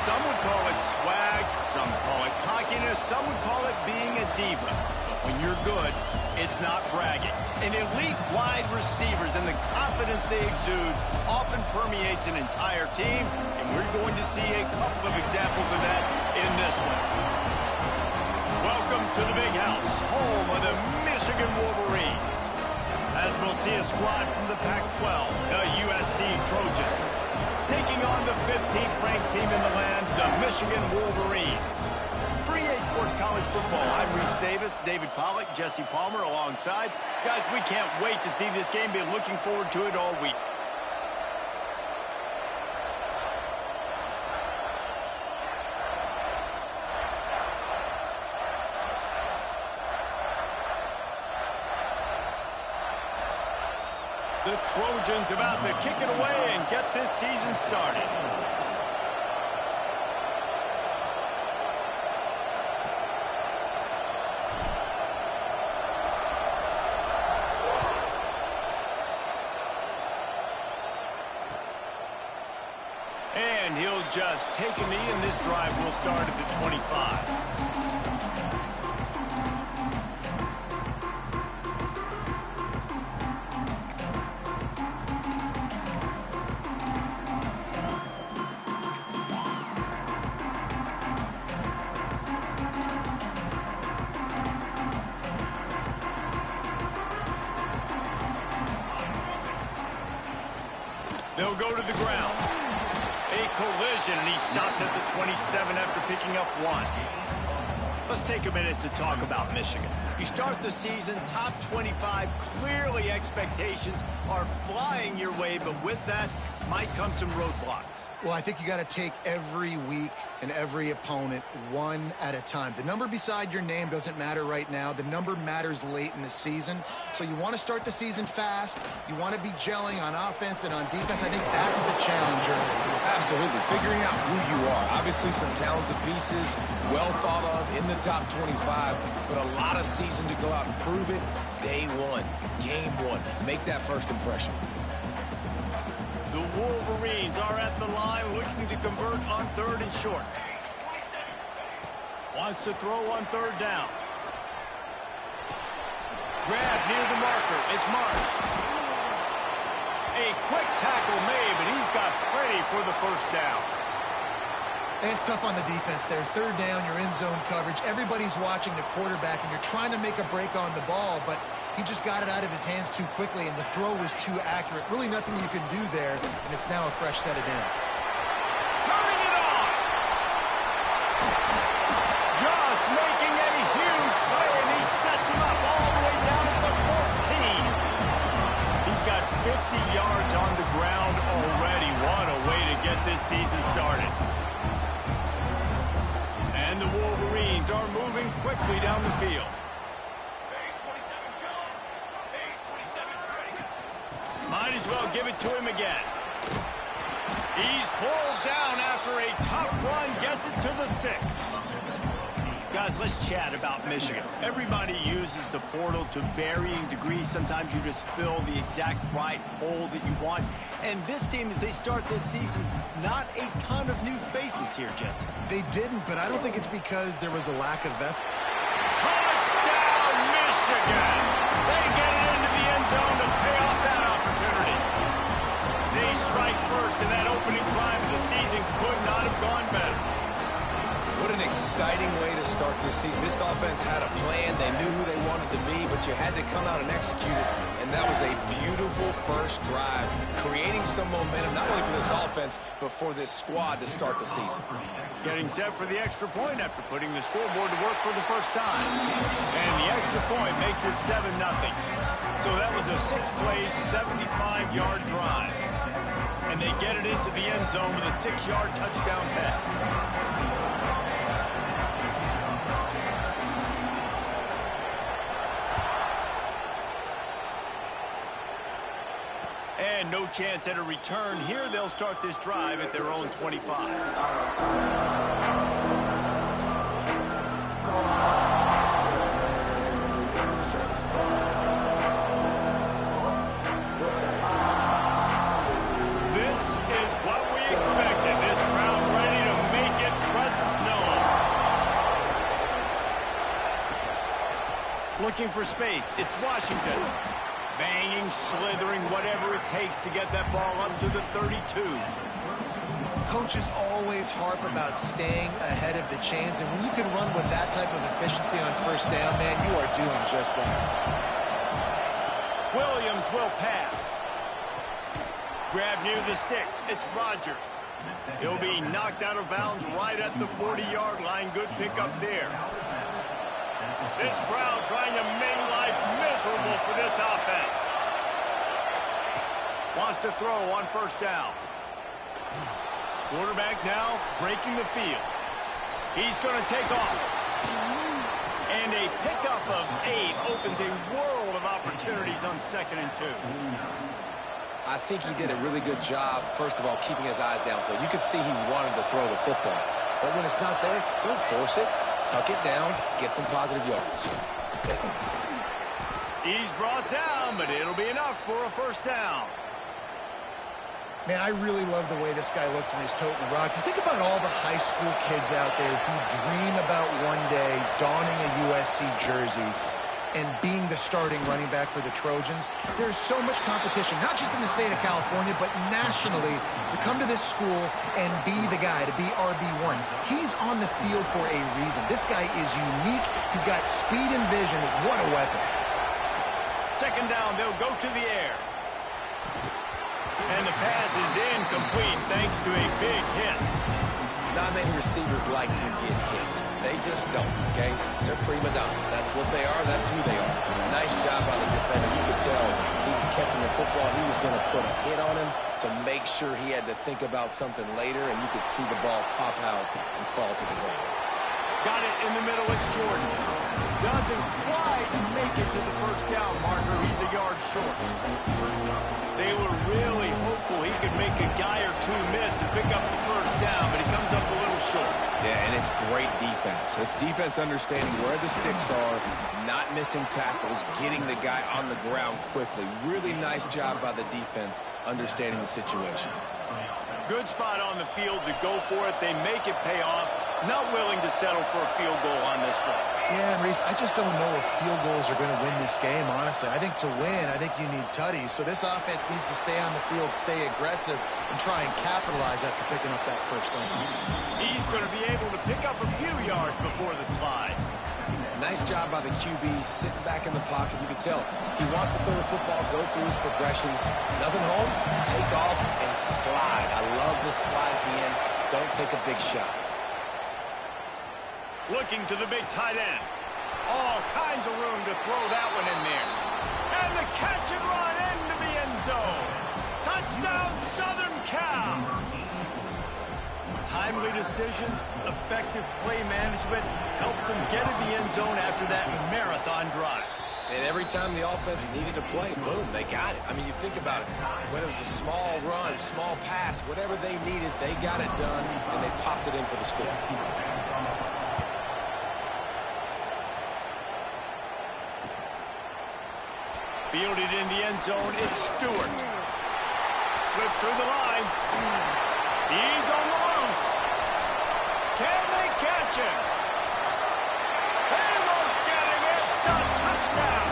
Some would call it swag, some call it cockiness, some would call it being a diva. When you're good, it's not bragging. And elite wide receivers and the confidence they exude often permeates an entire team, and we're going to see a couple of examples of that in this one. Welcome to the Big House, home of the Michigan Wolverines. As we'll see a squad from the Pac-12, the USC Trojans, taking on the 15th ranked team in the land, the Michigan Wolverines. For EA Sports College Football, I'm Reese Davis, David Pollack, Jesse Palmer alongside. Guys, we can't wait to see this game. Been looking forward to it all week. The Trojans about to kick it away and get this season started. And he'll just take a knee, and this drive will start at the 25. They'll go to the ground. A collision, and he stopped at the 27 after picking up one. Let's take a minute to talk about Michigan. You start the season top 25. Clearly expectations are flying your way, but with that might come some roadblocks. Well, I think you got to take every week and every opponent one at a time. The number beside your name doesn't matter right now. The number matters late in the season. So you want to start the season fast. You want to be gelling on offense and on defense. I think that's the challenge early. Absolutely. Figuring out who you are. Obviously some talented pieces, well thought of in the top 25, but a lot of season to go out and prove it. Day one, game one. Make that first impression. The Wolverines are at the line looking to convert on third and short. Wants to throw on third down. Grab near the marker. It's Marsh. A quick tackle made, but he's got plenty for the first down. And it's tough on the defense there. Third down, you're in zone coverage. Everybody's watching the quarterback, and you're trying to make a break on the ball, but he just got it out of his hands too quickly, and the throw was too accurate. Really nothing you can do there, and it's now a fresh set of downs. Turning it on! Just making a huge play, and he sets him up all the way down at the 14. He's got 50 yards on the ground already. What a way to get this season started. And the Wolverines are moving quickly down the field. Might as well give it to him again. He's pulled down after a tough run, gets it to the 6. Guys, let's chat about Michigan. Everybody uses the portal to varying degrees. Sometimes you just fill the exact right hole that you want. And this team, as they start this season, not a ton of new faces here, Jesse. They didn't, but I don't think it's because there was a lack of effort. Touchdown, Michigan! They get it into the end zone to pay off that opportunity. They strike first, and that opening drive of the season could not have gone better. What an exciting way to start this season. This offense had a plan. They knew who they wanted to be, but you had to come out and execute it. And that was a beautiful first drive, creating some momentum, not only for this offense, but for this squad to start the season. Getting set for the extra point after putting the scoreboard to work for the first time. And the extra point makes it 7-0. So that was a 6-play, 75-yard drive. And they get it into the end zone with a 6-yard touchdown pass. And no chance at a return here. They'll start this drive at their own 25. This is what we expected. This crowd ready to make looking for space. It's Washington. Banging, slithering, whatever it takes to get that ball up to the 32. Coaches always harp about staying ahead of the chains, and when you can run with that type of efficiency on first down, man, you are doing just that. Williams will pass. Grab near the sticks. It's Rodgers. He'll be knocked out of bounds right at the 40-yard line. Good pickup there. This crowd trying to make life miserable for this offense. Wants to throw on first down. Quarterback now breaking the field. He's going to take off. And a pickup of 8 opens a world of opportunities on 2nd and 2. I think he did a really good job, first of all, keeping his eyes downfield. You could see he wanted to throw the football. But when it's not there, don't force it. Tuck it down, get some positive yards. He's brought down, but it'll be enough for a first down. Man, I really love the way this guy looks when he's toting the rock. You think about all the high school kids out there who dream about one day donning a USC jersey and being the starting running back for the Trojans. There's so much competition, not just in the state of California, but nationally, to come to this school and be the guy, to be RB1. He's on the field for a reason. This guy is unique. He's got speed and vision. What a weapon. 2nd down, they'll go to the air. And the pass is incomplete thanks to a big hit. Not many receivers like to get hit. They just don't, okay? They're prima donnas. That's what they are. That's who they are. Nice job by the defender. You could tell he was catching the football. He was going to put a hit on him to make sure he had to think about something later, and you could see the ball pop out and fall to the ground. Got it in the middle. It's Jordan. Doesn't quite make it to the first down marker. He's a yard short. They were really hopeful he could make a guy or two miss and pick up the first down, but he comes up a little short. Yeah, and it's great defense. It's defense understanding where the sticks are, not missing tackles, getting the guy on the ground quickly. Really nice job by the defense understanding the situation. Good spot on the field to go for it. They make it pay off. Not willing to settle for a field goal on this drive. Yeah, and Reese, I just don't know if field goals are going to win this game, honestly. I think to win, I think you need tutties. So this offense needs to stay on the field, stay aggressive, and try and capitalize after picking up that first down. He's going to be able to pick up a few yards before the slide. Nice job by the QB, sitting back in the pocket. You can tell he wants to throw the football, go through his progressions. Nothing home, take off, and slide. I love this slide at the end. Don't take a big shot. Looking to the big tight end. All kinds of room to throw that one in there. And the catch and run into the end zone. Touchdown, Southern Cal. Timely decisions, effective play management helps them get in the end zone after that marathon drive. And every time the offense needed to play, boom, they got it. I mean, you think about it. Whether it was a small run, small pass, whatever they needed, they got it done, and they popped it in for the score. Fielded in the end zone, it's Stewart. Slips through the line. He's on the loose. Can they catch him? They won't get him. It's a touchdown.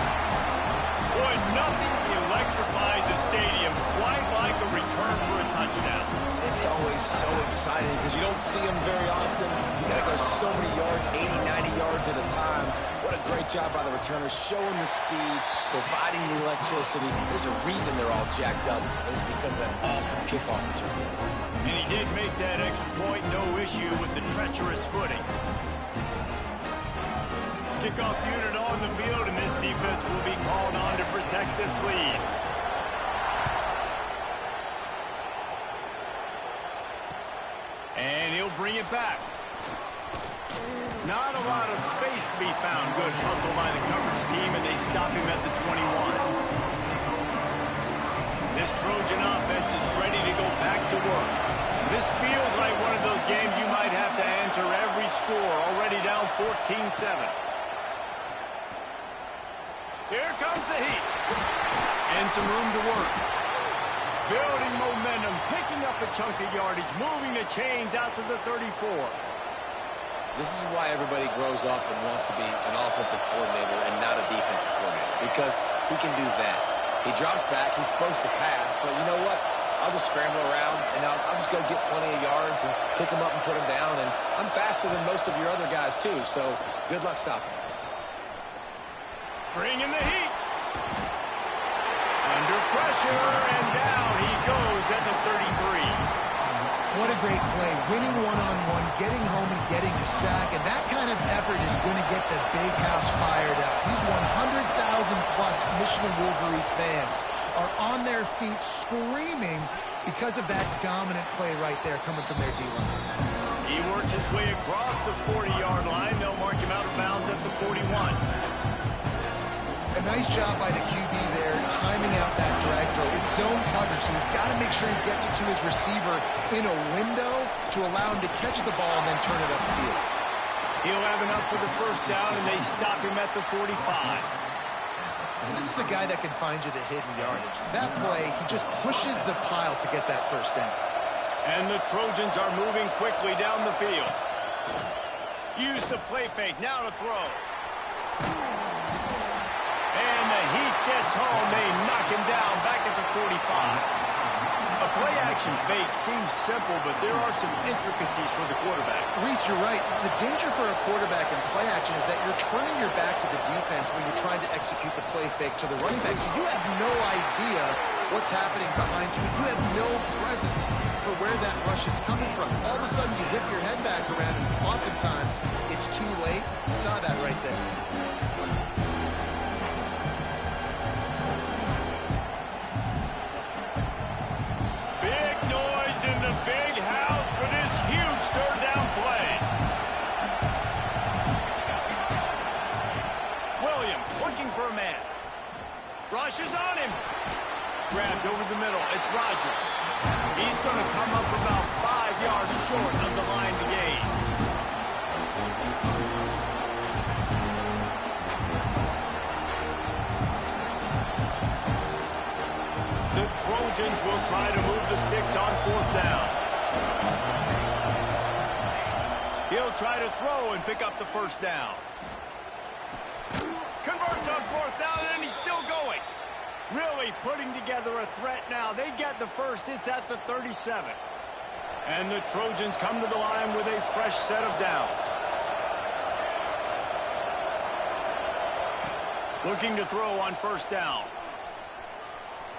Boy, nothing electrifies a stadium quite like a return for a touchdown. It's always so exciting because you don't see them very often. You got to go so many yards, 80, 90 yards at a time. What a great job by the returners, showing the speed, providing the electricity. There's a reason they're all jacked up, and it's because of that awesome kickoff return. And he did make that extra point, no issue with the treacherous footing. Kickoff unit on the field, and this defense will be called on to protect this lead. And he'll bring it back. Not a lot of space to be found. Good hustle by the coverage team, and they stop him at the 21. This Trojan offense is ready to go back to work. This feels like one of those games you might have to answer every score, already down 14-7. Here comes the heat. And some room to work. Building momentum, picking up a chunk of yardage, moving the chains out to the 34. This is why everybody grows up and wants to be an offensive coordinator and not a defensive coordinator, because he can do that. He drops back. He's supposed to pass, but you know what? I'll just scramble around, and I'll just go get plenty of yards and pick them up and put them down, and I'm faster than most of your other guys, too, so good luck stopping him. Bring in the heat. Under pressure, and down he goes at the 33. What a great play. Winning one-on-one, getting home and getting a sack, and that kind of effort is going to get the big house fired up. These 100,000-plus Michigan Wolverine fans are on their feet screaming because of that dominant play right there coming from their D-line. He works his way across the 40-yard line. They'll mark him out of bounds at the 41. A nice job by the QB there, timing out that drag throw. It's zone coverage, so he's got to make sure he gets it to his receiver in a window to allow him to catch the ball and then turn it upfield. He'll have enough for the first down, and they stop him at the 45. And this is a guy that can find you the hidden yardage. That play, he just pushes the pile to get that first down. And the Trojans are moving quickly down the field. Use the play fake, now to throw. And the heat gets home. They knock him down back at the 45. A play-action fake seems simple, but there are some intricacies for the quarterback. Reese, you're right. The danger for a quarterback in play-action is that you're turning your back to the defense when you're trying to execute the play fake to the running back. So you have no idea what's happening behind you. You have no presence for where that rush is coming from. All of a sudden, you whip your head back around, and oftentimes it's too late. You saw that right there. In the big house for this huge third down play. Williams looking for a man. Rush is on him. Grabbed over the middle. It's Rodgers. He's going to come up about 5 yards short of the line to gain. The Trojans will try to move the sticks on fourth down. He'll try to throw and pick up the first down. Converts on fourth down, and he's still going. Really putting together a threat now. They get the first. It's at the 37. And the Trojans come to the line with a fresh set of downs. Looking to throw on first down.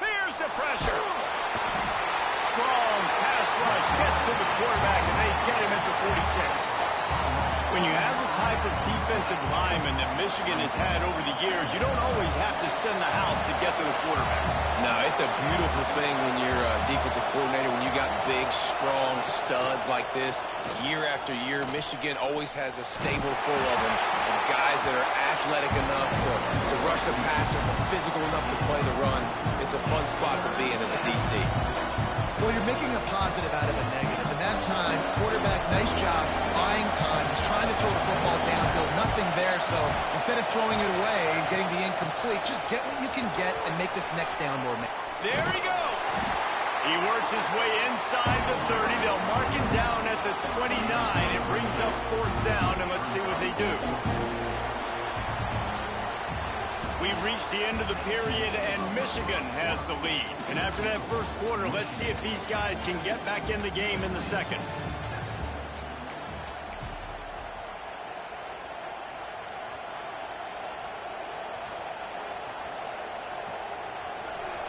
Here's the pressure. Strong pass rush gets to the quarterback, and they get him at the 46. When you have the type of defensive lineman that Michigan has had over the years, you don't always have to send the house to get to the quarterback. No, it's a beautiful thing when you're a defensive coordinator, when you got big, strong studs like this. Year after year, Michigan always has a stable full of them, of guys that are athletic enough to rush the passer, but physical enough to play the run. It's a fun spot to be in as a DC. Well, you're making a positive out of a negative. And that time, quarterback, nice job, buying time. He's trying to throw the football downfield. Nothing there, so instead of throwing it away and getting the incomplete, just get what you can get and make this next down more. There he goes. He works his way inside the 30. They'll mark him down at the 29. It brings up fourth down, and let's see what they do. We've reached the end of the period, and Michigan has the lead. And after that first quarter, let's see if these guys can get back in the game in the second.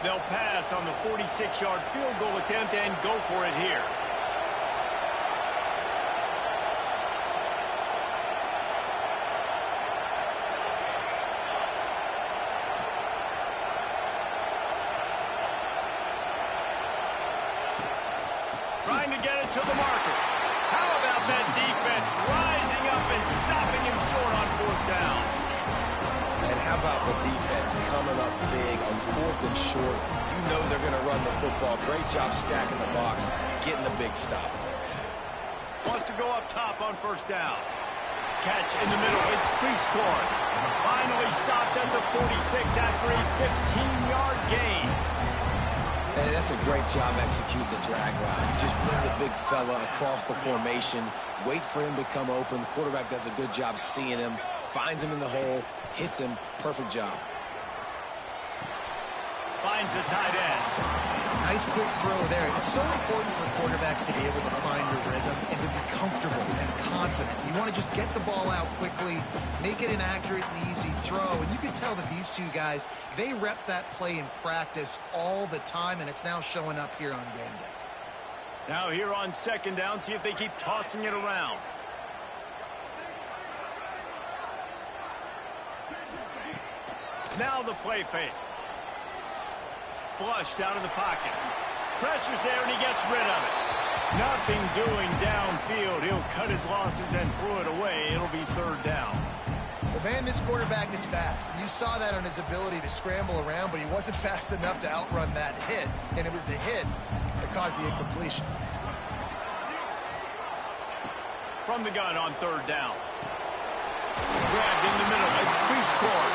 They'll pass on the 46-yard field goal attempt and go for it here. Trying to get it to the marker. How about that defense rising up and stopping him short on fourth down? And how about the defense coming up big on fourth and short? You know they're going to run the football. Great job stacking the box, getting the big stop. Wants to go up top on first down. Catch in the middle. It's Cleescorn. Finally stopped at the 46 after a 15-yard gain. And that's a great job executing the drag route. You just bring the big fella across the formation, wait for him to come open. The quarterback does a good job seeing him, finds him in the hole, hits him. Perfect job. Finds the tight end. Nice quick throw there. It's so important for quarterbacks to be able to find your rhythm and to be comfortable and confident. You want to just get the ball out quickly, make it an accurate and easy throw. And you can tell that these two guys, they rep that play in practice all the time, and it's now showing up here on game day. Now here on second down, see if they keep tossing it around. Now the play fake. Flushed out of the pocket. Pressure's there, and he gets rid of it. Nothing doing downfield. He'll cut his losses and throw it away. It'll be third down. Well, man, this quarterback is fast. You saw that on his ability to scramble around, but he wasn't fast enough to outrun that hit, and it was the hit that caused the incompletion. From the gun on third down. Grabbed in the middle. It's pre-scored.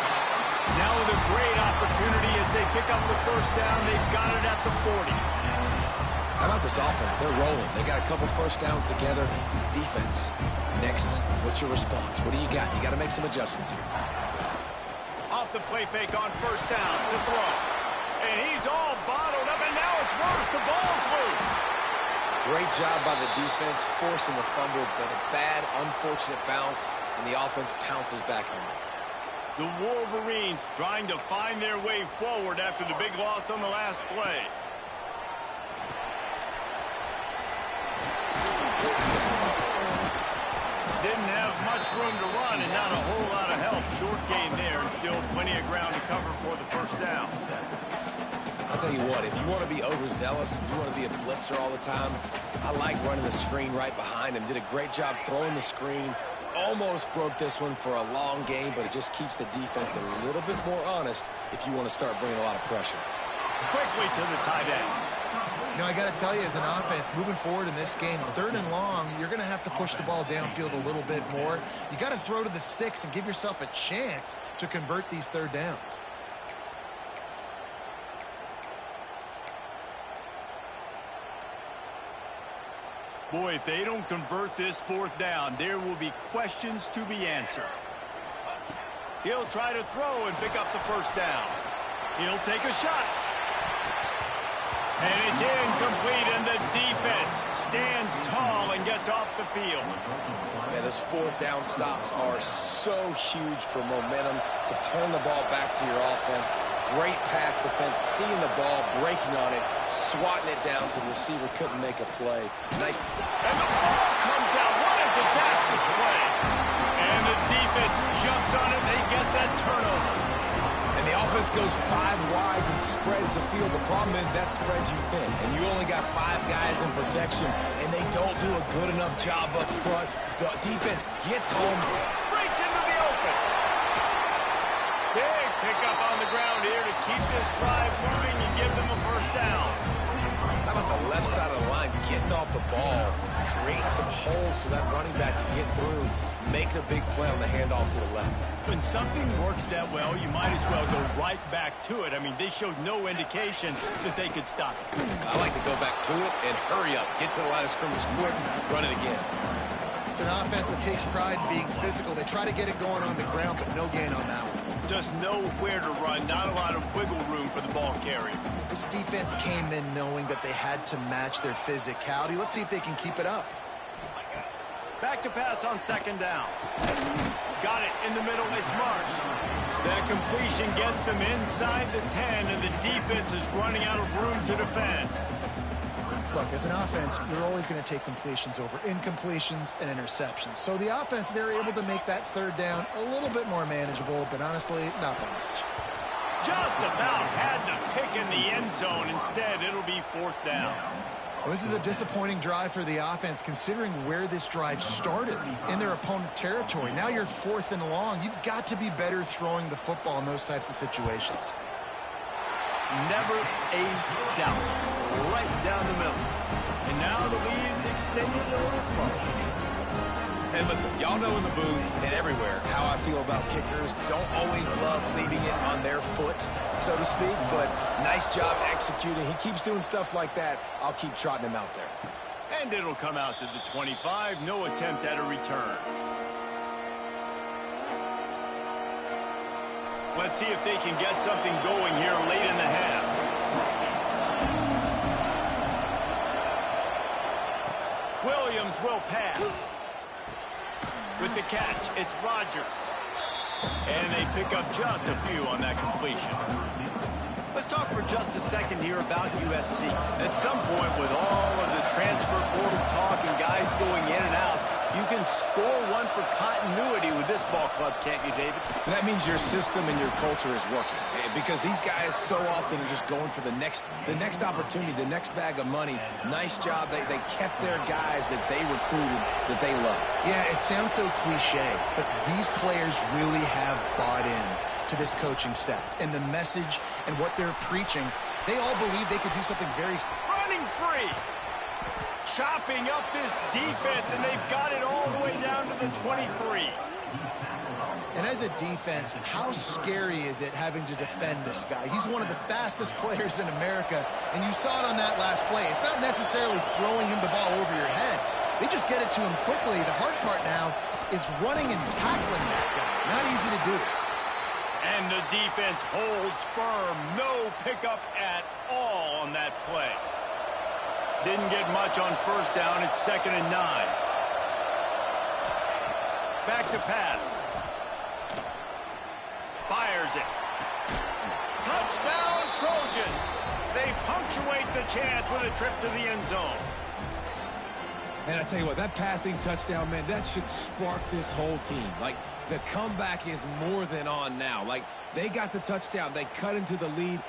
Now with a great opportunity as they pick up the first down. They've got it at the 40. How about this offense? They're rolling. They got a couple first downs together. Defense. Next, what's your response? What do you got? You got to make some adjustments here. Off the play fake on first down. The throw. And he's all bottled up, and now it's worse. The ball's loose. Great job by the defense, forcing the fumble, but a bad, unfortunate bounce, and the offense pounces back on it. The Wolverines trying to find their way forward after the big loss on the last play. Didn't have much room to run and not a whole lot of help. Short gain there and still plenty of ground to cover for the first down. I'll tell you what, if you want to be overzealous, if you want to be a blitzer all the time, I like running the screen right behind him. Did a great job throwing the screen. Almost broke this one for a long game, but it just keeps the defense a little bit more honest if you want to start bringing a lot of pressure. Quickly to the tight end. You know, I got to tell you, as an offense, moving forward in this game, third and long, you're going to have to push the ball downfield a little bit more. You got to throw to the sticks and give yourself a chance to convert these third downs. Boy, if they don't convert this fourth down, there will be questions to be answered. He'll try to throw and pick up the first down. He'll take a shot. And it's incomplete, and the defense stands tall and gets off the field. Man, those fourth down stops are so huge for momentum to turn the ball back to your offense. Great pass defense, seeing the ball, breaking on it, swatting it down so the receiver couldn't make a play. Nice. And the ball comes out. What a disastrous play. And the defense jumps on it. They get that turnover. And the offense goes 5 wides and spreads the field. The problem is that spreads you thin, and you only got 5 guys in protection, and they don't do a good enough job up front. The defense gets home. Breaks into the open. Big pickup on the ground here to keep this drive moving and give them a first down. How about the left side of the line getting off the ball, creating some holes for that running back to get through, make the big play on the handoff to the left. When something works that well, you might as well go right back to it. I mean, they showed no indication that they could stop it. I like to go back to it and hurry up, get to the line of scrimmage quick, run it again. It's an offense that takes pride in being physical. They try to get it going on the ground, but no gain on that one. Just nowhere to run, not a lot of wiggle room for the ball carrier. This defense came in knowing that they had to match their physicality. Let's see if they can keep it up. Back to pass on second down. Got it in the middle. It's Mark. That completion gets them inside the 10, and the defense is running out of room to defend. Look, as an offense, you're always going to take completions over incompletions and interceptions. So the offense, they're able to make that third down a little bit more manageable, but honestly, not by much. Just about had the pick in the end zone. Instead, it'll be fourth down. Well, this is a disappointing drive for the offense, considering where this drive started, in their opponent territory. Now you're at fourth and long. You've got to be better throwing the football in those types of situations. Never a doubt. Right down the middle. And now the lead's extended a little further. And listen, y'all know in the booth and everywhere how I feel about kickers. Don't always love leaving it on their foot, so to speak, but nice job executing. He keeps doing stuff like that. I'll keep trotting him out there. And it'll come out to the 25. No attempt at a return. Let's see if they can get something going here late in the half. Williams will pass. With the catch, it's Rodgers. And they pick up just a few on that completion. Let's talk for just a second here about USC. At some point, with all of the transfer portal talk and guys going in and out, you can score one for continuity with this ball club, can't you, David? That means your system and your culture is working. Because these guys so often are just going for the next opportunity, the next bag of money. Nice job. They kept their guys that they recruited, that they love. Yeah, it sounds so cliche, but these players really have bought in to this coaching staff and the message and what they're preaching. They all believe they could do something very... Running free! Chopping up this defense, and they've got it all the way down to the 23. And as a defense, how scary is it having to defend this guy? He's one of the fastest players in America, and you saw it on that last play. It's not necessarily throwing him the ball over your head. They just get it to him quickly. The hard part now is running and tackling that guy. Not easy to do. And the defense holds firm. No pickup at all on that play. Didn't get much on first down. It's 2nd and 9. Back to pass. Fires it. Touchdown, Trojans. They punctuate the chance with a trip to the end zone. And I tell you what, that passing touchdown, man, that should spark this whole team. Like, the comeback is more than on now. Like, they got the touchdown. They cut into the lead.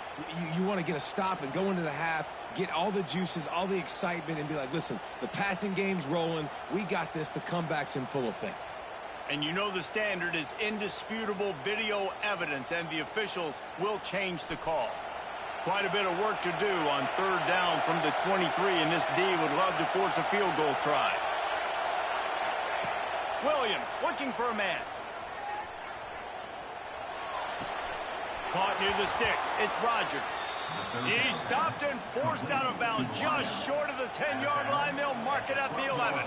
You want to get a stop and go into the half, get all the juices, all the excitement, and be like, listen, the passing game's rolling. We got this. The comeback's in full effect. And you know the standard is indisputable video evidence, and the officials will change the call. Quite a bit of work to do on 3rd down from the 23, and this D would love to force a field goal try. Williams looking for a man. Caught near the sticks. It's Rodgers. He's stopped and forced out of bounds just short of the 10-yard line. They'll mark it at the 11.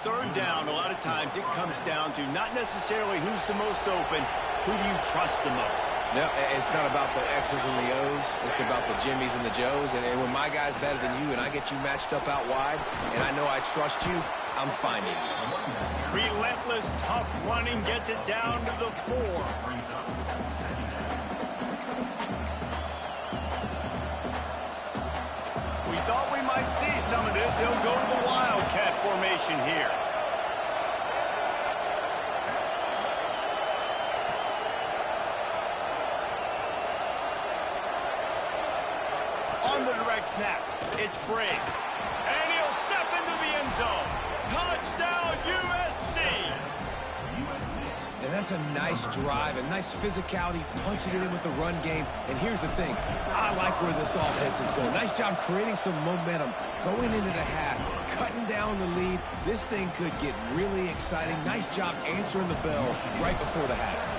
3rd down, a lot of times it comes down to not necessarily who's the most open, who do you trust the most? No, it's not about the X's and the O's. It's about the Jimmys and the Joes. And when my guy's better than you and I get you matched up out wide and I know I trust you, I'm finding you. Relentless, tough running gets it down to the 4. We thought we might see some of this. They'll go to the Wildcat formation here. On the direct snap, it's Briggs. And he'll step into the end zone. Touchdown, USC! And that's a nice drive, a nice physicality, punching it in with the run game. And here's the thing, I like where this offense is going. Nice job creating some momentum, going into the half, cutting down the lead. This thing could get really exciting. Nice job answering the bell right before the half.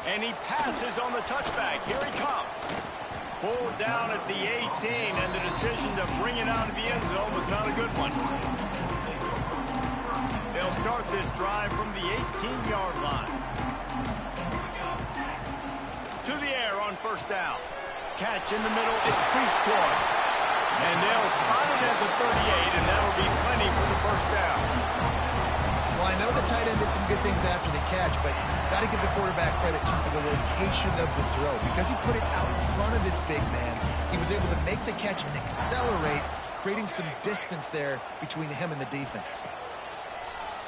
And he passes on the touchback. Here he comes. Pulled down at the 18, and the decision to bring it out of the end zone was not a good one. They'll start this drive from the 18-yard line. To the air on 1st down. Catch in the middle. It's Prescorn. And they'll spot it at the 38, and that'll be plenty for the 1st down. Well, I know the tight end did some good things after the catch, but got to give the quarterback credit too for the location of the throw. Because he put it out in front of this big man, he was able to make the catch and accelerate, creating some distance there between him and the defense.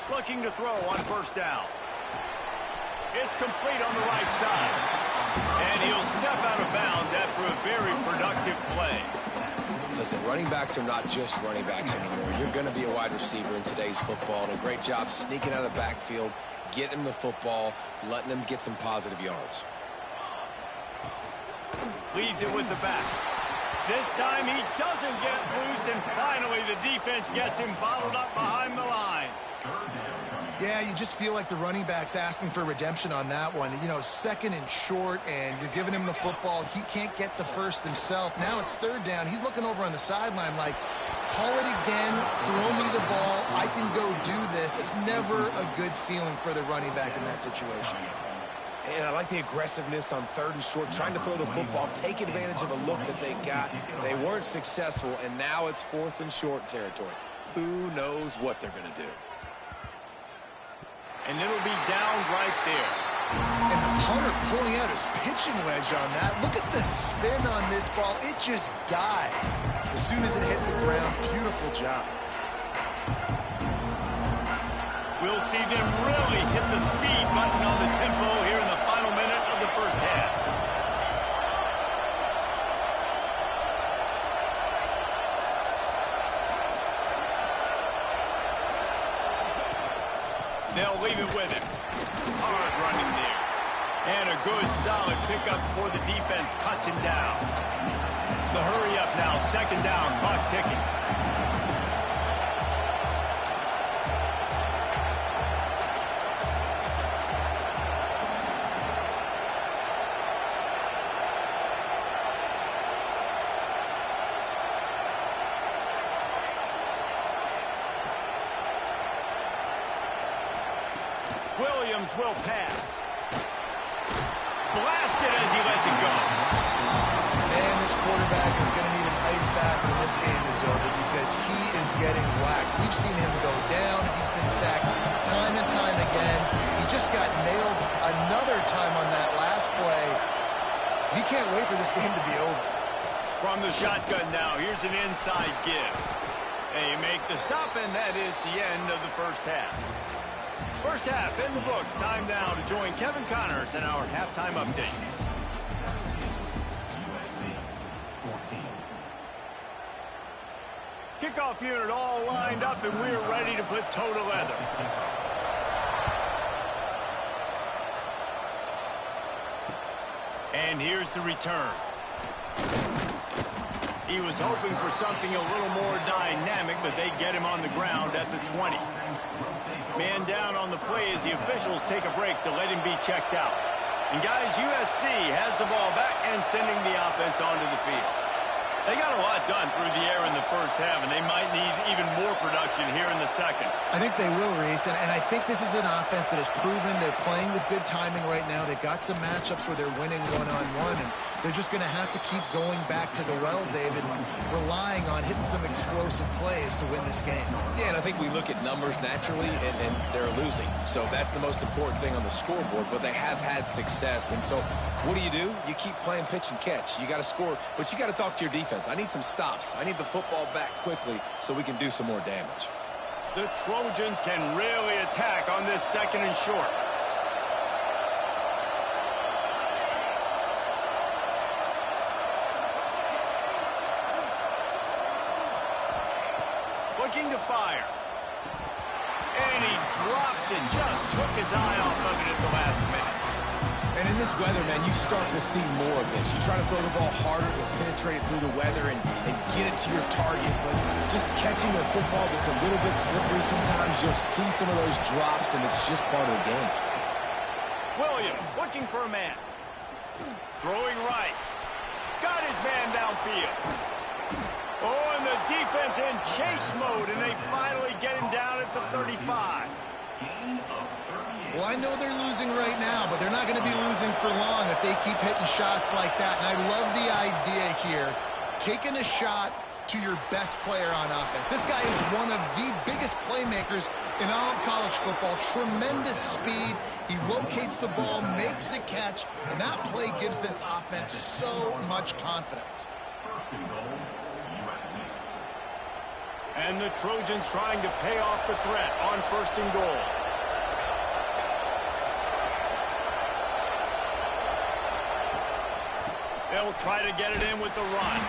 Looking to throw on 1st down. It's complete on the right side. And he'll step out of bounds after a very productive play. Listen, running backs are not just running backs anymore. You're going to be a wide receiver in today's football. And a great job sneaking out of the backfield, getting him the football, letting him get some positive yards. Leaves it with the back. This time he doesn't get loose, and finally the defense gets him bottled up behind the line. Yeah, you just feel like the running back's asking for redemption on that one. You know, second and short, and you're giving him the football. He can't get the first himself. Now it's third down. He's looking over on the sideline like, call it again, throw me the ball, I can go do this. It's never a good feeling for the running back in that situation. And I like the aggressiveness on third and short, trying to throw the football, take advantage of a look that they got. They weren't successful, and now it's fourth and short territory. Who knows what they're going to do? And it'll be down right there. And the punter pulling out his pitching wedge on that. Look at the spin on this ball. It just died as soon as it hit the ground. Beautiful job. We'll see them really hit the speed button on the tempo here in the final minute of the first half. They'll leave it with him. Hard running there. And a good, solid pickup before the defense cuts him down. The hurry up now, second down, clock ticking. Williams will pass. Blasted as he lets it go. Man, this quarterback is going to need an ice bath when this game is over because he is getting whacked. We've seen him go down. He's been sacked time and time again. He just got nailed another time on that last play. He can't wait for this game to be over. From the shotgun now, here's an inside give. They make the stop, and that is the end of the first half. First half in the books. Time now to join Kevin Connors in our halftime update. Kickoff unit all lined up, and we're ready to put toe to leather. And here's the return. He was hoping for something a little more dynamic, but they get him on the ground at the 20. Man down on the play as the officials take a break to let him be checked out. And guys, USC has the ball back and sending the offense onto the field. They got a lot done through the air in the first half, and they might need even more production here in the second. I think they will, Reese, and I think this is an offense that has proven they're playing with good timing right now. They've got some matchups where they're winning one-on-one, and they're just going to have to keep going back to the well, David, and relying on hitting some explosive plays to win this game. Yeah, and I think we look at numbers naturally, and they're losing. So that's the most important thing on the scoreboard, but they have had success. And so what do? You keep playing pitch and catch. You got to score, but you got to talk to your defense. I need some stops. I need the football back quickly so we can do some more damage. The Trojans can really attack on this second and short. Looking to fire. And he drops it. Just took his eye off of it at the last minute. And in this weather, man, you start to see more of this. You try to throw the ball harder to penetrate it through the weather and get it to your target, but just catching a football that's a little bit slippery sometimes, you'll see some of those drops, and it's just part of the game. Williams looking for a man. Throwing right. Got his man downfield. Oh, and the defense in chase mode, and they finally get him down at the 35. Well, I know they're losing right now, but they're not going to be losing for long if they keep hitting shots like that. And I love the idea here, taking a shot to your best player on offense. This guy is one of the biggest playmakers in all of college football. Tremendous speed. He locates the ball, makes a catch, and that play gives this offense so much confidence. And the Trojans trying to pay off the threat on first and goal. They'll try to get it in with the run.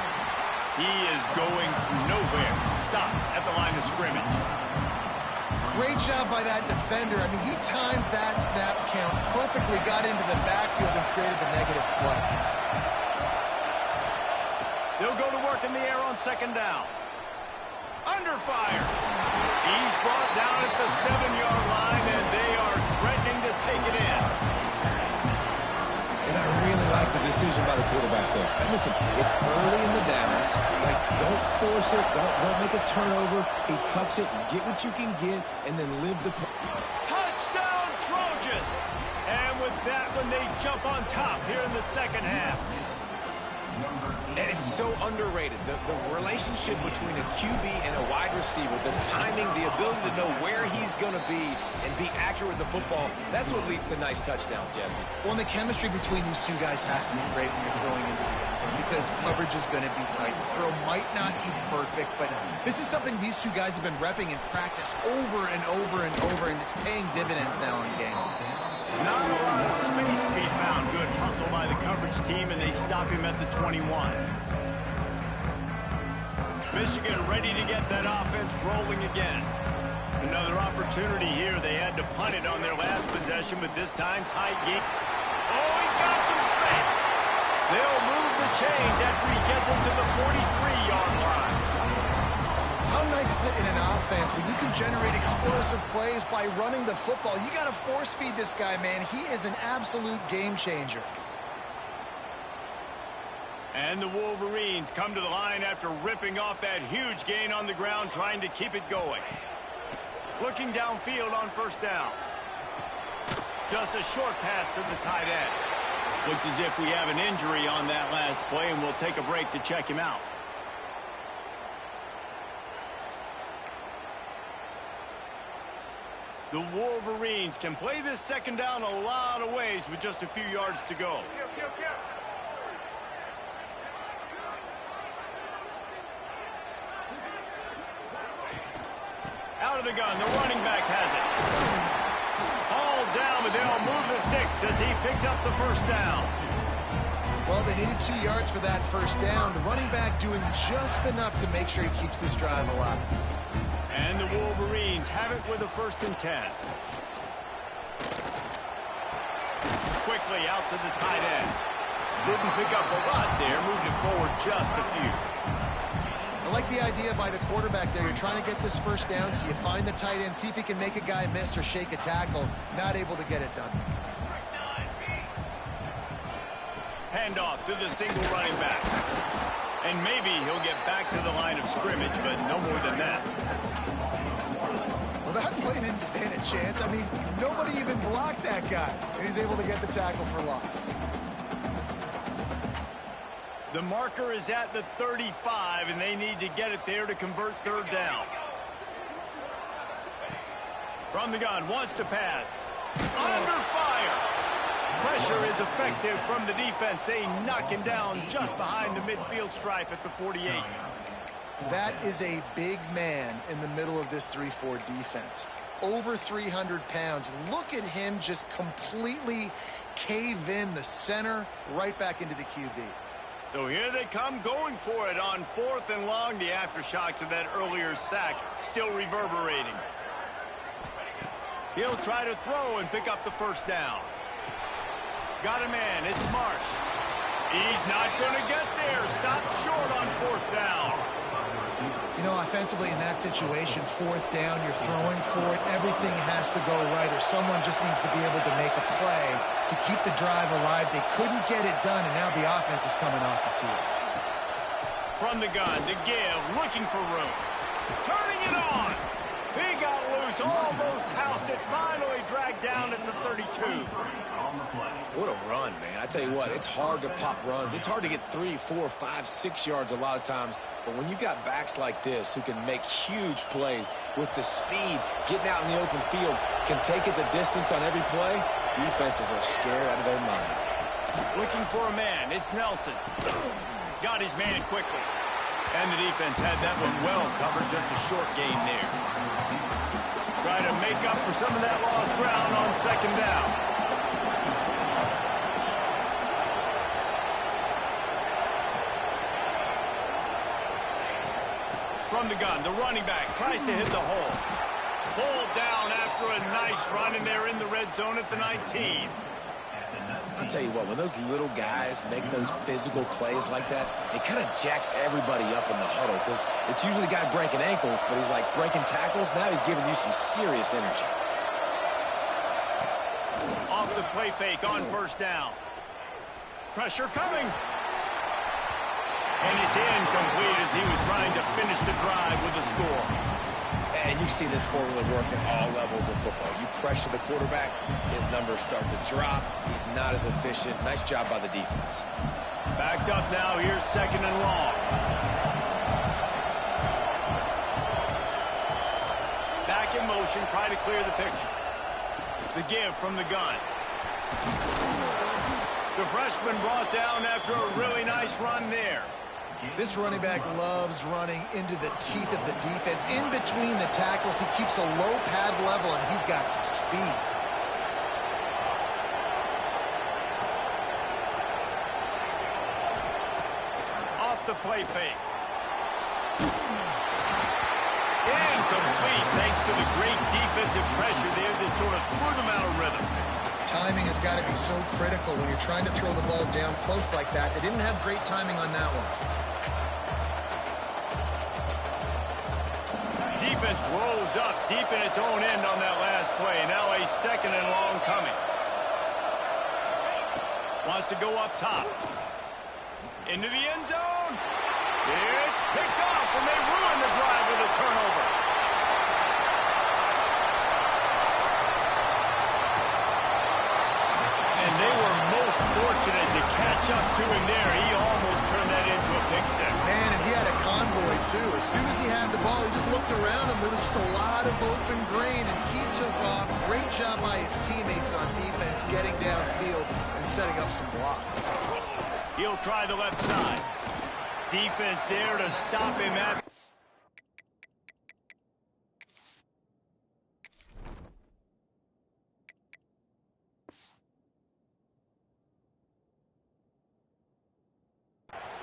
He is going nowhere. Stop at the line of scrimmage. Great job by that defender. I mean, he timed that snap count perfectly, got into the backfield and created the negative play. They'll go to work in the air on second down. Under fire. He's brought down at the 7-yard line, and they are threatening to take it in. And I really like the decision by the quarterback there. And listen, it's early in the downs. Like, don't force it. Don't make a turnover. He tucks it, get what you can get, and then live the play. Touchdown, Trojans! And with that one, they jump on top here in the second half. And it's so underrated. The relationship between a QB and a wide receiver, the timing, the ability to know where he's going to be and be accurate with the football, that's what leads to nice touchdowns, Jesse. Well, and the chemistry between these two guys has to be great when you're throwing into the end zone because coverage is going to be tight. The throw might not be perfect, but this is something these two guys have been repping in practice over and over and over, and it's paying dividends now in game. Not a lot of space to be found. Good hustle by the coverage team, and they stop him at the 21. Michigan ready to get that offense rolling again. Another opportunity here. They had to punt it on their last possession, but this time tight game. Oh, he's got some space. They'll move the chains after he gets into the 43-yard line. How nice is it in an offense when you can generate explosive plays by running the football? You got to force feed this guy, man. He is an absolute game changer. And the Wolverines come to the line after ripping off that huge gain on the ground, trying to keep it going. Looking downfield on first down. Just a short pass to the tight end. Looks as if we have an injury on that last play, and we'll take a break to check him out. The Wolverines can play this second down a lot of ways with just a few yards to go. Out of the gun, the running back has it. Hauled down, but they'll move the sticks as he picks up the first down. Well, they needed 2 yards for that first down. The running back doing just enough to make sure he keeps this drive alive. And the Wolverines have it with a 1st and 10. Quickly out to the tight end. Didn't pick up a lot there, moved it forward just a few. I like the idea by the quarterback there. You're trying to get this first down, so you find the tight end, see if he can make a guy miss or shake a tackle. Not able to get it done. Handoff to the single running back. And maybe he'll get back to the line of scrimmage, but no more than that. Well, that play didn't stand a chance. I mean, nobody even blocked that guy. And he's able to get the tackle for loss. The marker is at the 35, and they need to get it there to convert 3rd down. From the gun, wants to pass. Under fire. Pressure is effective from the defense. They knock him down just behind the midfield stripe at the 48. That is a big man in the middle of this 3-4 defense. Over 300 pounds. Look at him just completely cave in the center right back into the QB. So here they come going for it on 4th and long. The aftershocks of that earlier sack still reverberating. He'll try to throw and pick up the first down. Got a man. It's Marsh. He's not going to get there. Stopped short on 4th down. You know, offensively in that situation, 4th down, you're throwing for it. Everything has to go right, or someone just needs to be able to make a play to keep the drive alive. They couldn't get it done, and now the offense is coming off the field. From the gun to give, looking for room. Turning it on. He got loose, almost housed it, finally dragged down at the 32. What a run, man. I tell you what, it's hard to pop runs. It's hard to get 3, 4, 5, 6 yards a lot of times. But when you got backs like this who can make huge plays with the speed, getting out in the open field, can take it the distance on every play, defenses are scared out of their mind. Looking for a man. It's Nelson. Got his man quickly. And the defense had that one well covered. Just a short gain there. Try to make up for some of that lost ground on 2nd down. From the gun, the running back tries to hit the hole. Pulled down after a nice run, and they're in the red zone at the 19. I'll tell you what, when those little guys make those physical plays like that, it kind of jacks everybody up in the huddle because it's usually the guy breaking ankles, but he's like breaking tackles. Now he's giving you some serious energy. Off the play fake on first down. Pressure coming. And it's incomplete as he was trying to finish the drive with a score. And you see this formula work at all levels of football. You pressure the quarterback, his numbers start to drop. He's not as efficient. Nice job by the defense. Backed up now. Here's second and long. Back in motion, trying to clear the picture. The give from the gun. The freshman brought down after a really nice run there. This running back loves running into the teeth of the defense. In between the tackles, he keeps a low pad level, and he's got some speed. Off the play fake. Incomplete, thanks to the great defensive pressure there that sort of threw them out of rhythm. Timing has got to be so critical when you're trying to throw the ball down close like that. They didn't have great timing on that one. Defense rolls up deep in its own end on that last play. Now a second and long coming. Wants to go up top. Into the end zone. It's picked off, and they ruin the drive with a turnover. And they were most fortunate to catch up to him there. He almost turned that into a pick six. Man, and he had a convoy, too. As soon as he had the ball, he just looked around him. There was just a lot of open grain, and he took off. Great job by his teammates on defense, getting downfield and setting up some blocks. He'll try the left side. Defense there to stop him at...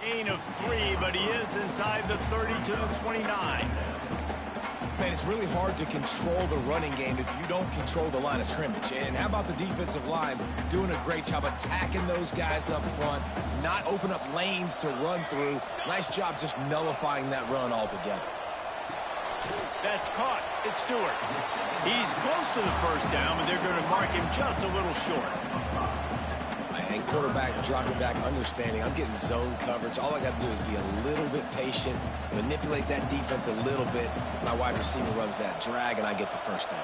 gain of 3, but he is inside the 30 to the 29. Man, it's really hard to control the running game if you don't control the line of scrimmage. And how about the defensive line doing a great job attacking those guys up front, not open up lanes to run through. Nice job just nullifying that run altogether. That's caught. It's Stewart. He's close to the first down, but they're going to mark him just a little short. And quarterback dropping back, understanding I'm getting zone coverage. All I got to do is be a little bit patient, manipulate that defense a little bit. My wide receiver runs that drag, and I get the first down.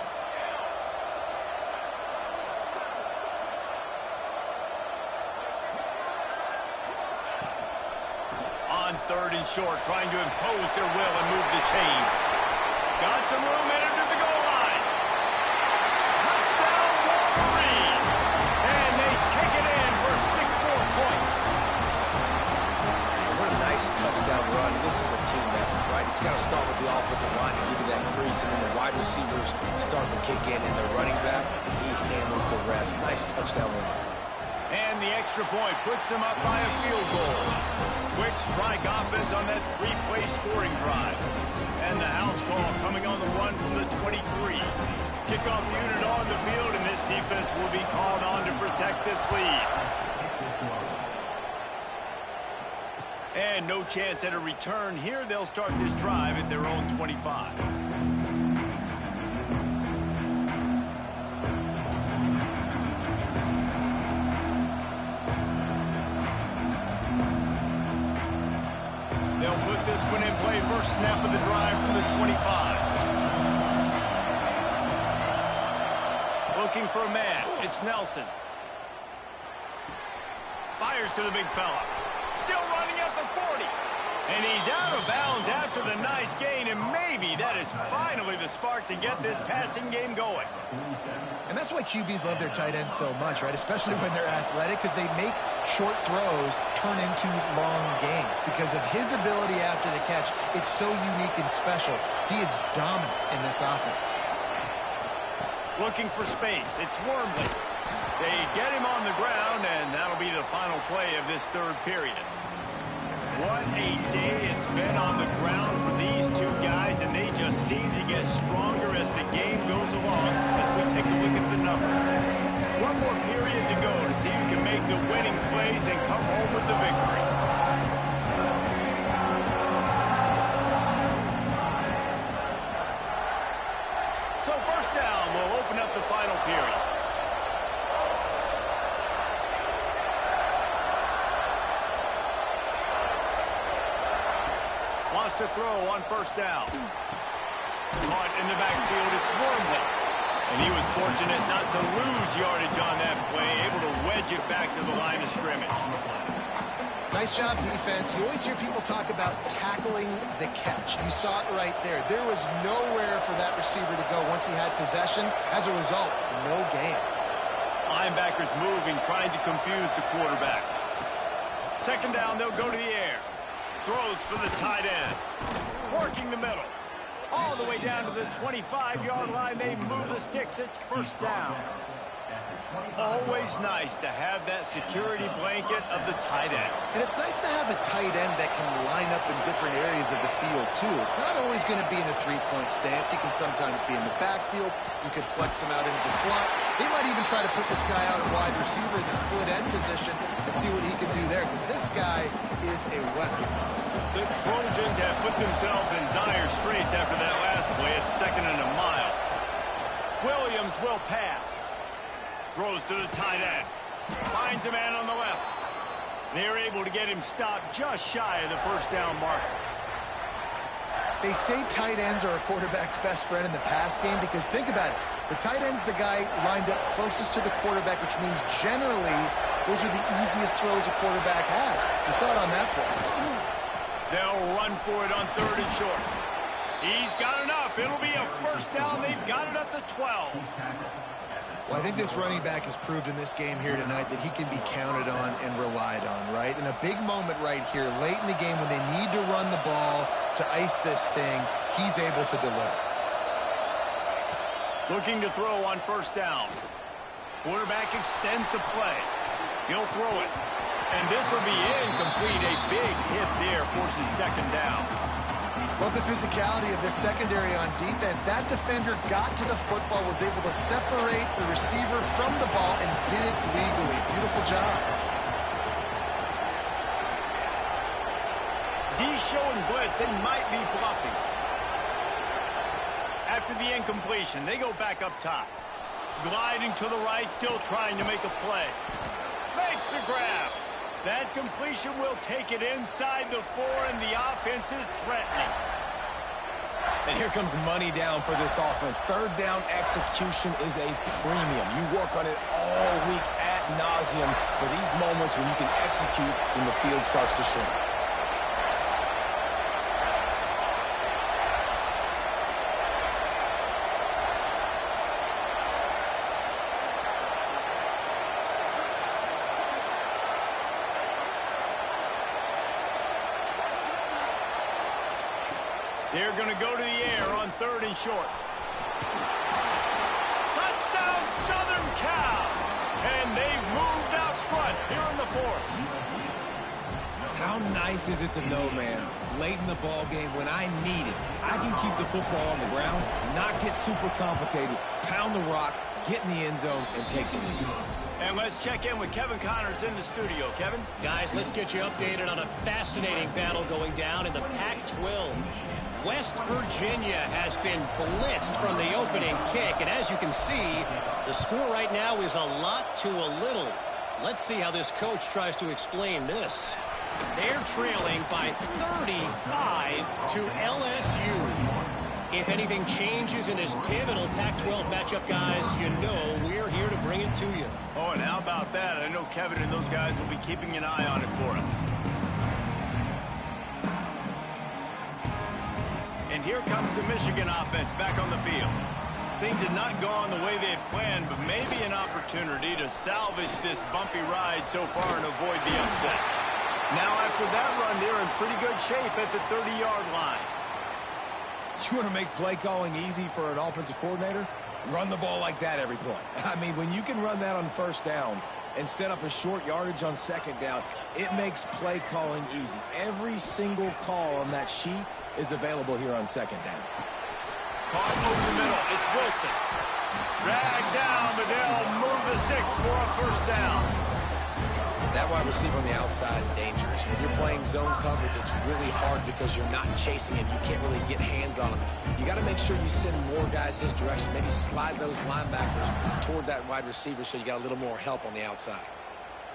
On third and short, trying to impose their will and move the chains. Got some room headed to the goal line. Touchdown, Wolverines! And they take it in for 6 more points. And what a nice touchdown run. And this is a team effort, right? It's got to start with the offensive line to give you that crease, and then the wide receivers start to kick in, and the running back, he handles the rest. Nice touchdown run. And the extra point puts them up by a field goal. Quick strike offense on that 3-play scoring drive. And the house call coming on the run from the 23. Kickoff unit on the field, and this defense will be called on to protect this lead. And no chance at a return here. They'll start this drive at their own 25. They'll put this one in play. First snap of the drive from the 25. Looking for a man. It's Nelson. Fires to the big fella. Still running at the 40. And he's out of bounds after the nice gain, and maybe that is finally the spark to get this passing game going. And that's why QBs love their tight ends so much, right? Especially when they're athletic, because they make short throws turn into long gains. Because of his ability after the catch, it's so unique and special. He is dominant in this offense. Looking for space. It's Wormley. They get him on the ground, and that'll be the final play of this third period. What a day it's been on the ground for these two guys, and they just seem to get stronger as the game goes along as we take a look at the numbers. Well, one more period to go to see who can make the winning plays and come home with the victory. So first down will open up the final period. Wants to throw on first down. Caught in the backfield, it's Wormley. And he was fortunate not to lose yardage on that play, able to wedge it back to the line of scrimmage. Nice job, defense. You always hear people talk about tackling the catch. You saw it right there. There was nowhere for that receiver to go once he had possession. As a result, no gain. Linebackers moving, trying to confuse the quarterback. Second down, they'll go to the air. Throws for the tight end. Working the middle. All the way down to the 25-yard line. They move the sticks. It's first down. Always nice to have that security blanket of the tight end. And it's nice to have a tight end that can line up in different areas of the field, too. It's not always going to be in a three-point stance. He can sometimes be in the backfield. You could flex him out into the slot. They might even try to put this guy out at wide receiver in the split end position and see what he can do there, because this guy is a weapon. The Trojans have put themselves in dire straits after that last play. It's second and a mile. Williams will pass. Throws to the tight end. Finds a man on the left. They're able to get him stopped just shy of the first down marker. They say tight ends are a quarterback's best friend in the pass game because think about it. The tight end's the guy lined up closest to the quarterback, which means generally those are the easiest throws a quarterback has. You saw it on that play. They'll run for it on third and short. He's got enough. It'll be a first down. They've got it at the 12. Well, I think this running back has proved in this game here tonight that he can be counted on and relied on, right? In a big moment right here, late in the game when they need to run the ball to ice this thing, he's able to deliver. Looking to throw on first down. Quarterback extends the play. He'll throw it. And this will be incomplete. A big hit there forces second down. Love the physicality of this secondary on defense. That defender got to the football, was able to separate the receiver from the ball, and did it legally. Beautiful job. D showing blitz. They might be bluffing. After the incompletion, they go back up top. Gliding to the right, still trying to make a play. Makes the grab. That completion will take it inside the 4, and the offense is threatening. And here comes money down for this offense. Third down execution is a premium. You work on it all week ad nauseum for these moments when you can execute when the field starts to shrink. They're going to go to the air on third and short. Touchdown, Southern Cal! And they've moved out front here in the fourth. How nice is it to know, man, late in the ball game when I need it, I can keep the football on the ground, not get super complicated, pound the rock, get in the end zone, and take the lead. And let's check in with Kevin Connors in the studio. Kevin? Guys, let's get you updated on a fascinating battle going down in the Pac-12. West Virginia has been blitzed from the opening kick, and as you can see, the score right now is a lot to a little. Let's see how this coach tries to explain this. They're trailing by 35 to LSU. If anything changes in this pivotal Pac-12 matchup, guys, you know we're here to bring it to you. Oh, and how about that? I know Kevin and those guys will be keeping an eye on it for us. And here comes the Michigan offense back on the field. Things had not gone the way they had planned, but maybe an opportunity to salvage this bumpy ride so far and avoid the upset. Now, after that run, they're in pretty good shape at the 30-yard line. You want to make play calling easy for an offensive coordinator? Run the ball like that every play. I mean, when you can run that on first down and set up a short yardage on second down, it makes play calling easy. Every single call on that sheet is available here on second down. Caught over the middle. It's Wilson. Dragged down, but they'll move the sticks for a first down. That wide receiver on the outside is dangerous. When you're playing zone coverage, it's really hard because you're not chasing him. You can't really get hands on him. You got to make sure you send more guys his direction. Maybe slide those linebackers toward that wide receiver so you got a little more help on the outside.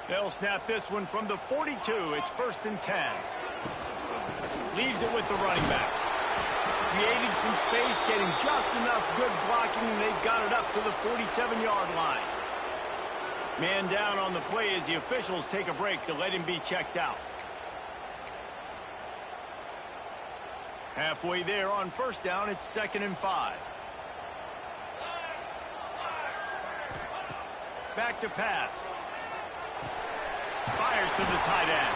They'll snap this one from the 42. It's 1st and 10. Leaves it with the running back. Creating some space, getting just enough good blocking, and they've got it up to the 47-yard line. Man down on the play as the officials take a break to let him be checked out. Halfway there on 1st down, it's 2nd and 5. Back to pass. Fires to the tight end.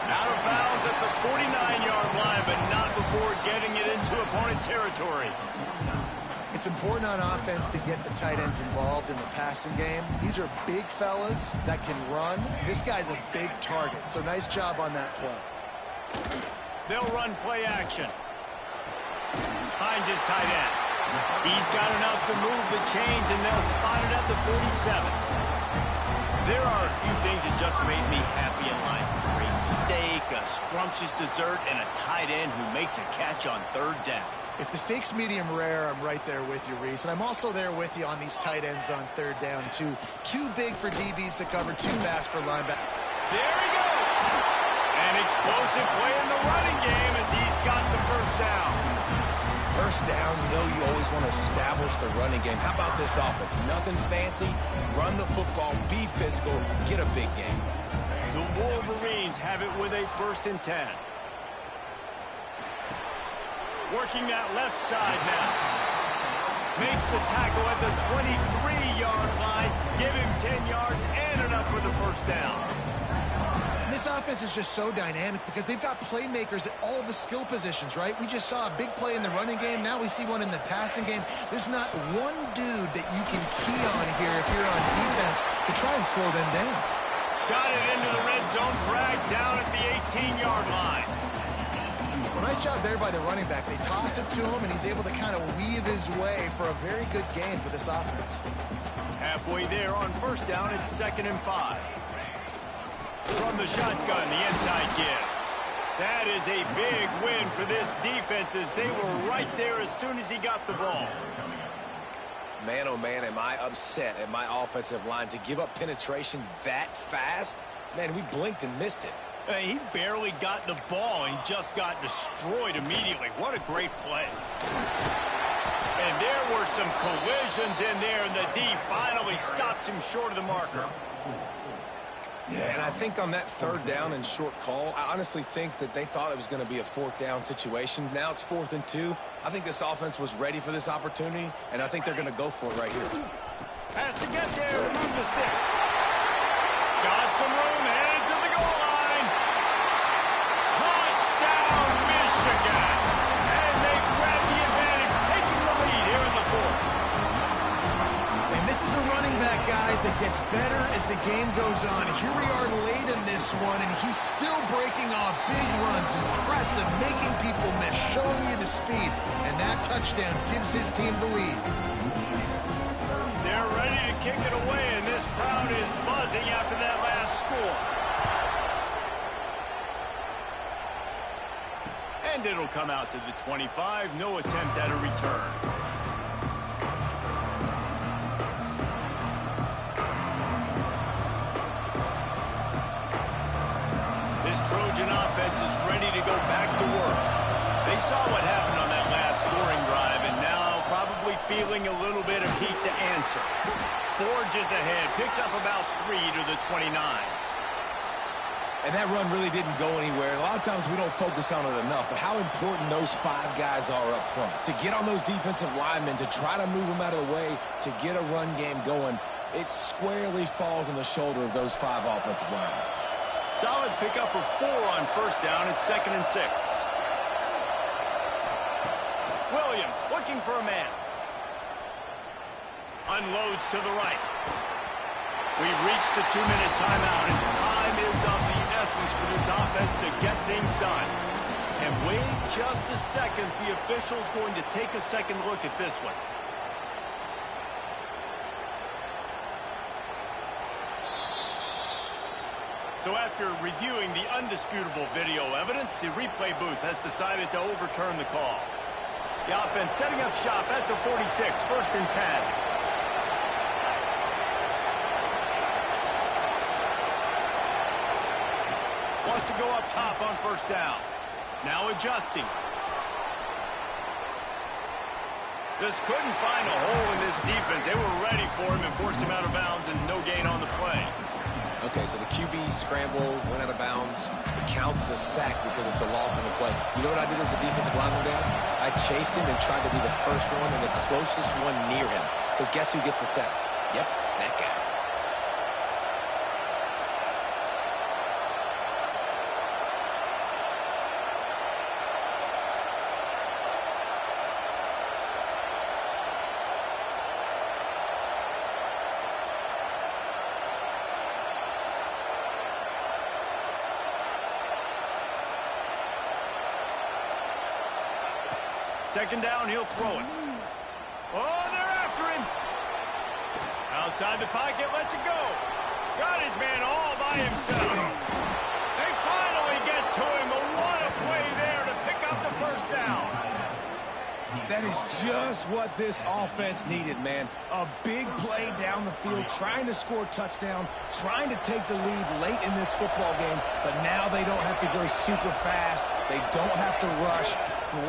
Out of bounds at the 49-yard line, but not before getting it into opponent territory. It's important on offense to get the tight ends involved in the passing game. These are big fellas that can run. This guy's a big target, so nice job on that play. They'll run play action. Finds his tight end. He's got enough to move the chains, and they'll spot it at the 47. There are a few things that just made me happy in life. A great steak, a scrumptious dessert, and a tight end who makes a catch on 3rd down. If the steak's medium rare, I'm right there with you, Reese. And I'm also there with you on these tight ends on 3rd down, too. Too big for DBs to cover, too fast for linebackers. There he goes! An explosive play in the running game as he's got the 1st down. 1st down, you know you always want to establish the running game. How about this offense? Nothing fancy. Run the football, be physical, get a big game. The Wolverines have it with a 1st and 10. Working that left side now. Makes the tackle at the 23-yard line. Give him 10 yards and enough for the 1st down. This offense is just so dynamic because they've got playmakers at all the skill positions, right? We just saw a big play in the running game. Now we see one in the passing game. There's not one dude that you can key on here if you're on defense to try and slow them down. Got it into the red zone, dragged down at the 18-yard line. Nice job there by the running back. They toss it to him, and he's able to kind of weave his way for a very good game for this offense. Halfway there on 1st down, it's 2nd and 5. From the shotgun, the inside give. That is a big win for this defense as they were right there as soon as he got the ball. Man, oh man, am I upset at my offensive line to give up penetration that fast? Man, we blinked and missed it. He barely got the ball and just got destroyed immediately. What a great play. And there were some collisions in there, and the D finally stops him short of the marker. Yeah, and I think on that 3rd down and short call, I honestly think that they thought it was going to be a 4th down situation. Now it's 4th and 2. I think this offense was ready for this opportunity, and I think they're going to go for it right here. Has to get there, move the sticks. Got some room, headed to the goal line. Touchdown, Michigan. And they grab the advantage, taking the lead here in the 4th. And this is a running back, guys, that gets better as the game goes on. Here we are late in this one, and he's still breaking off big runs. Impressive, making people miss, showing you the speed. And that touchdown gives his team the lead. They're ready to kick it away, and this crowd is buzzing after that last score. And it'll come out to the 25. No attempt at a return. This Trojan offense is ready to go back to work. They saw what happened on that last scoring drive, and now probably feeling a little bit of heat to answer. Forges ahead, picks up about 3 to the 29. And that run really didn't go anywhere. A lot of times we don't focus on it enough, but how important those 5 guys are up front. To get on those defensive linemen, to try to move them out of the way, to get a run game going, it squarely falls on the shoulder of those 5 offensive linemen. Solid pickup of 4 on 1st down. It's 2nd and 6. Williams looking for a man. Unloads to the right. We've reached the 2-minute timeout, and time is of the essence for this offense to get things done. And wait just a second. The official's going to take a second look at this one. So after reviewing the undisputable video evidence, the replay booth has decided to overturn the call. The offense setting up shop at the 46, 1st and 10. Wants to go up top on 1st down. Now adjusting. Just couldn't find a hole in this defense. They were ready for him and forced him out of bounds, and no gain on the play. Okay, so the QB scramble, went out of bounds. It counts as a sack because it's a loss on the play. You know what I did as a defensive lineman, guys? I chased him and tried to be the first one and the closest one near him. Because guess who gets the sack? Yep, that guy. Second down, he'll throw it. Oh, they're after him. Outside the pocket, lets it go. Got his man all by himself. They finally get to him, but what a play there to pick up the 1st down. That is just what this offense needed, man. A big play down the field, trying to score a touchdown, trying to take the lead late in this football game, but now they don't have to go super fast. They don't have to rush.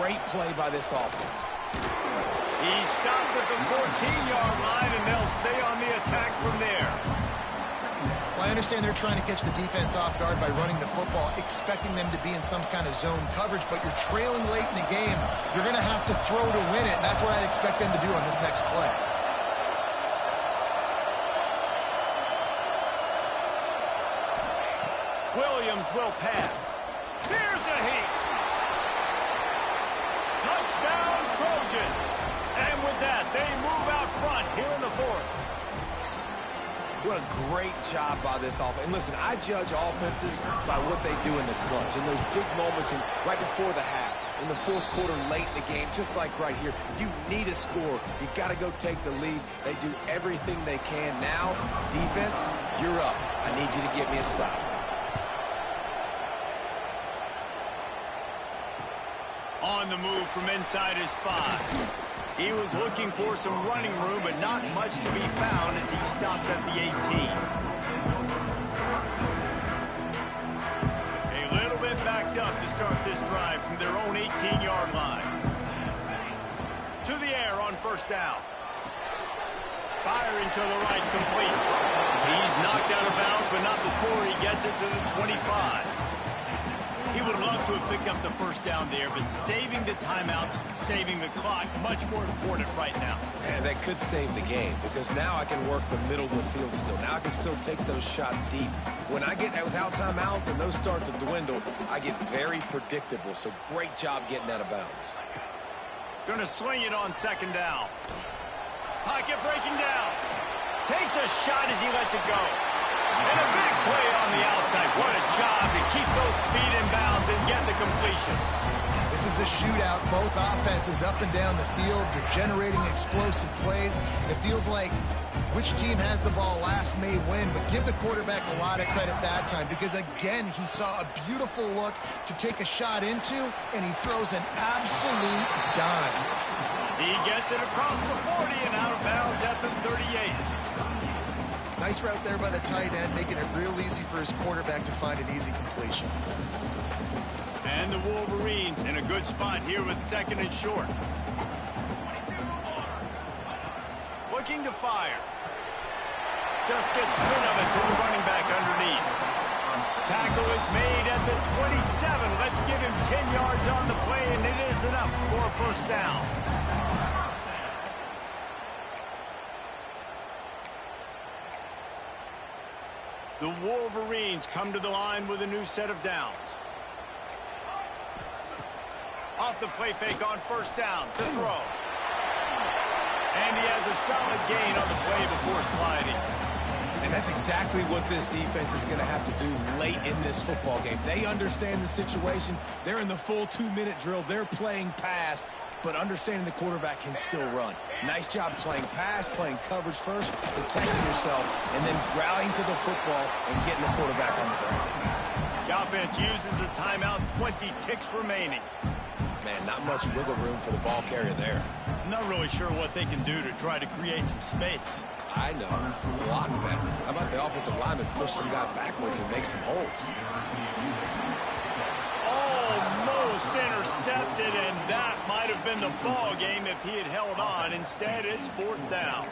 Great play by this offense. He stopped at the 14-yard line, and they'll stay on the attack from there. Well, I understand they're trying to catch the defense off guard by running the football, expecting them to be in some kind of zone coverage, but you're trailing late in the game. You're going to have to throw to win it, and that's what I'd expect them to do on this next play. Williams will pass. Here's a heat. Touchdown, Trojans. And with that, they move out front here in the 4th. What a great job by this offense. And listen, I judge offenses by what they do in the clutch, in those big moments and right before the half, in the 4th quarter, late in the game, just like right here. You need a score. You got to go take the lead. They do everything they can. Now, defense, you're up. I need you to get me a stop. On the move from inside his 5. He was looking for some running room, but not much to be found as he stopped at the 18. A little bit backed up to start this drive from their own 18-yard line. To the air on 1st down. Firing to the right, complete. He's knocked out of bounds, but not before he gets it to the 25. He would love to have picked up the 1st down there, but saving the timeouts, saving the clock, much more important right now. And that could save the game, because now I can work the middle of the field still. Now I can still take those shots deep. When I get without timeouts and those start to dwindle, I get very predictable. So great job getting out of bounds. Going to swing it on 2nd down. Pocket breaking down. Takes a shot as he lets it go. And a big play on the outside. What a job to keep those feet in bounds and get the completion. This is a shootout. Both offenses up and down the field. They're generating explosive plays. It feels like which team has the ball last may win, but give the quarterback a lot of credit that time because, again, he saw a beautiful look to take a shot into, and he throws an absolute dime. He gets it across the 40 and out of bounds at the 38. Nice route there by the tight end, making it real easy for his quarterback to find an easy completion. And the Wolverines in a good spot here with 2nd and short. Looking to fire. Just gets rid of it to the running back underneath. Tackle is made at the 27. Let's give him 10 yards on the play, and it is enough for a 1st down. The Wolverines come to the line with a new set of downs. Off the play fake on 1st down to throw. And he has a solid gain on the play before sliding. And that's exactly what this defense is going to have to do late in this football game. They understand the situation. They're in the full 2-minute drill. They're playing pass. but understanding the quarterback can still run. Nice job playing pass, playing coverage first, protecting yourself, and then rallying to the football and getting the quarterback on the ground. The offense uses a timeout, 20 ticks remaining. Man, not much wiggle room for the ball carrier there. I'm not really sure what they can do to try to create some space. I know. Block better. How about the offensive lineman push some guy backwards and make some holes? Almost intercepted, and that might have been the ball game if he had held on. Instead, it's 4th down.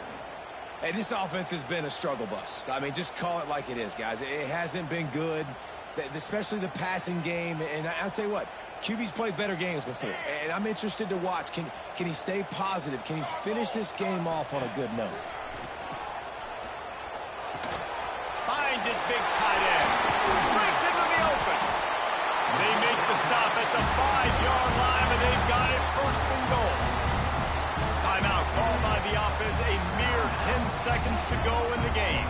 Hey, this offense has been a struggle bus. I mean, just call it like it is, guys. It hasn't been good, especially the passing game. And I'll tell you what, QB's played better games before, and I'm interested to watch. Can he stay positive? Can he finish this game off on a good note? Finds his big tight end. Breaks into the open. They make the stop at the 5-yard line, and they've got it 1st and goal. Timeout called by the offense. A mere 10 seconds to go in the game.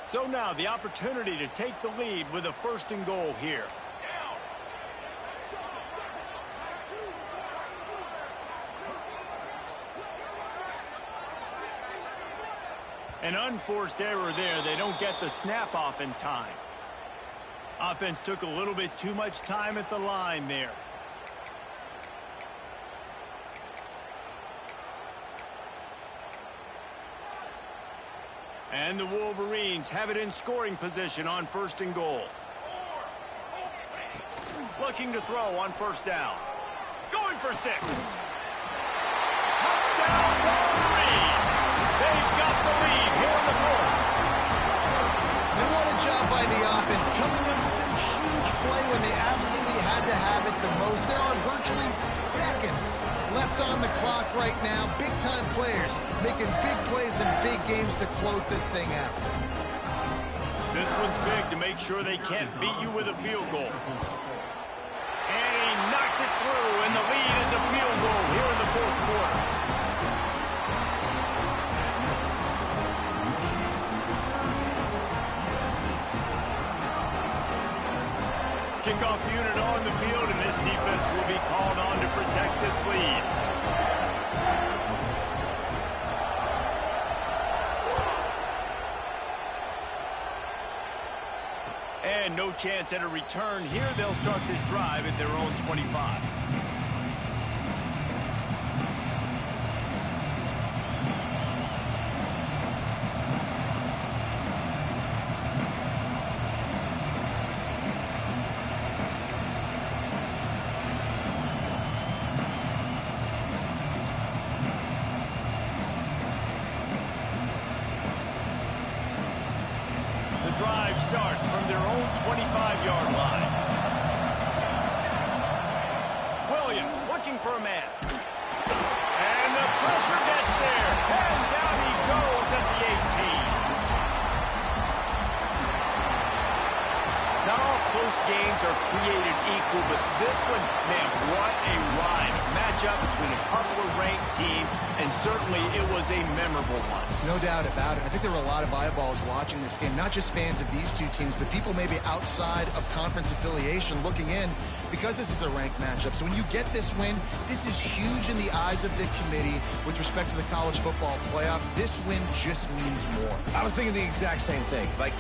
So now the opportunity to take the lead with a 1st and goal here. An unforced error there. They don't get the snap off in time. Offense took a little bit too much time at the line there. And the Wolverines have it in scoring position on 1st and goal. Looking to throw on 1st down. Going for 6. Touchdown, Wolverines! They've got the lead here in the 4th. And what a job by the offense, coming up with a huge play when they absolutely had to have it the most. There are virtually seconds left on the clock right now. Big-time players making big plays in big games to close this thing out. This one's big to make sure they can't beat you with a field goal. And he knocks it through, and the lead is a field goal here in the 4th quarter. Kickoff unit on the field, and this defense will be called on to protect this lead. And no chance at a return here. They'll start this drive at their own 25. Drive starts from their own 25-yard line. Williams looking for a man. And the pressure gets there. And down he goes at the 18. Not all close games are created equal, but this one, man, what a ride. Matchup between a couple of ranked teams, and certainly it was a memorable one. No doubt about it. I think there were a lot of eyeballs watching this game, not just fans of these two teams, but people maybe outside of conference affiliation looking in because this is a ranked matchup. So when you get this win, this is huge in the eyes of the committee with respect to the college football playoff. This win just means more. I was thinking the exact same thing. Like,